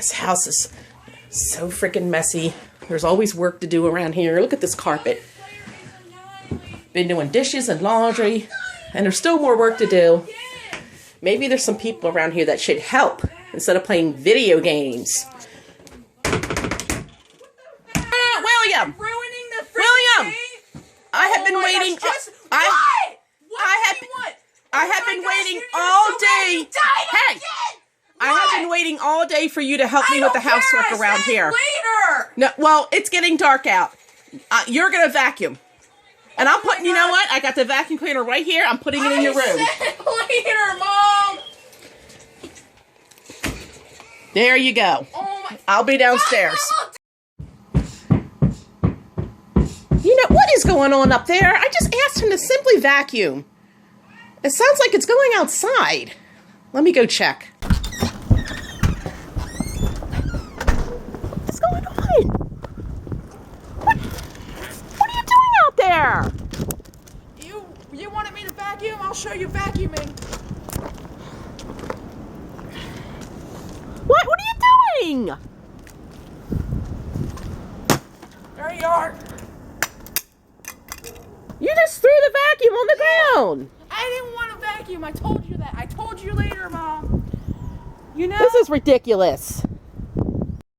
This house is so freaking messy. There's always work to do around here. Look at this carpet. Been doing dishes and laundry, and there's still more work to do. Maybe there's some people around here that should help instead of playing video games. William! William! I have been waiting. I have been waiting all day. Hey! I have been waiting all day for you to help me with the housework around here. Later. No, well, it's getting dark out. You're gonna vacuum, and I'm putting. You know what? I got the vacuum cleaner right here. I'm putting it in your room. Later, Mom. There you go. Oh my. I'll be downstairs. You know what is going on up there? I just asked him to simply vacuum. It sounds like it's going outside. Let me go check. What's going on? What are you doing out there? You wanted me to vacuum? I'll show you vacuuming. What are you doing? There you are. You just threw the vacuum on the ground. I didn't want to vacuum. I told you that. I told you later, Mom. You know? This is ridiculous.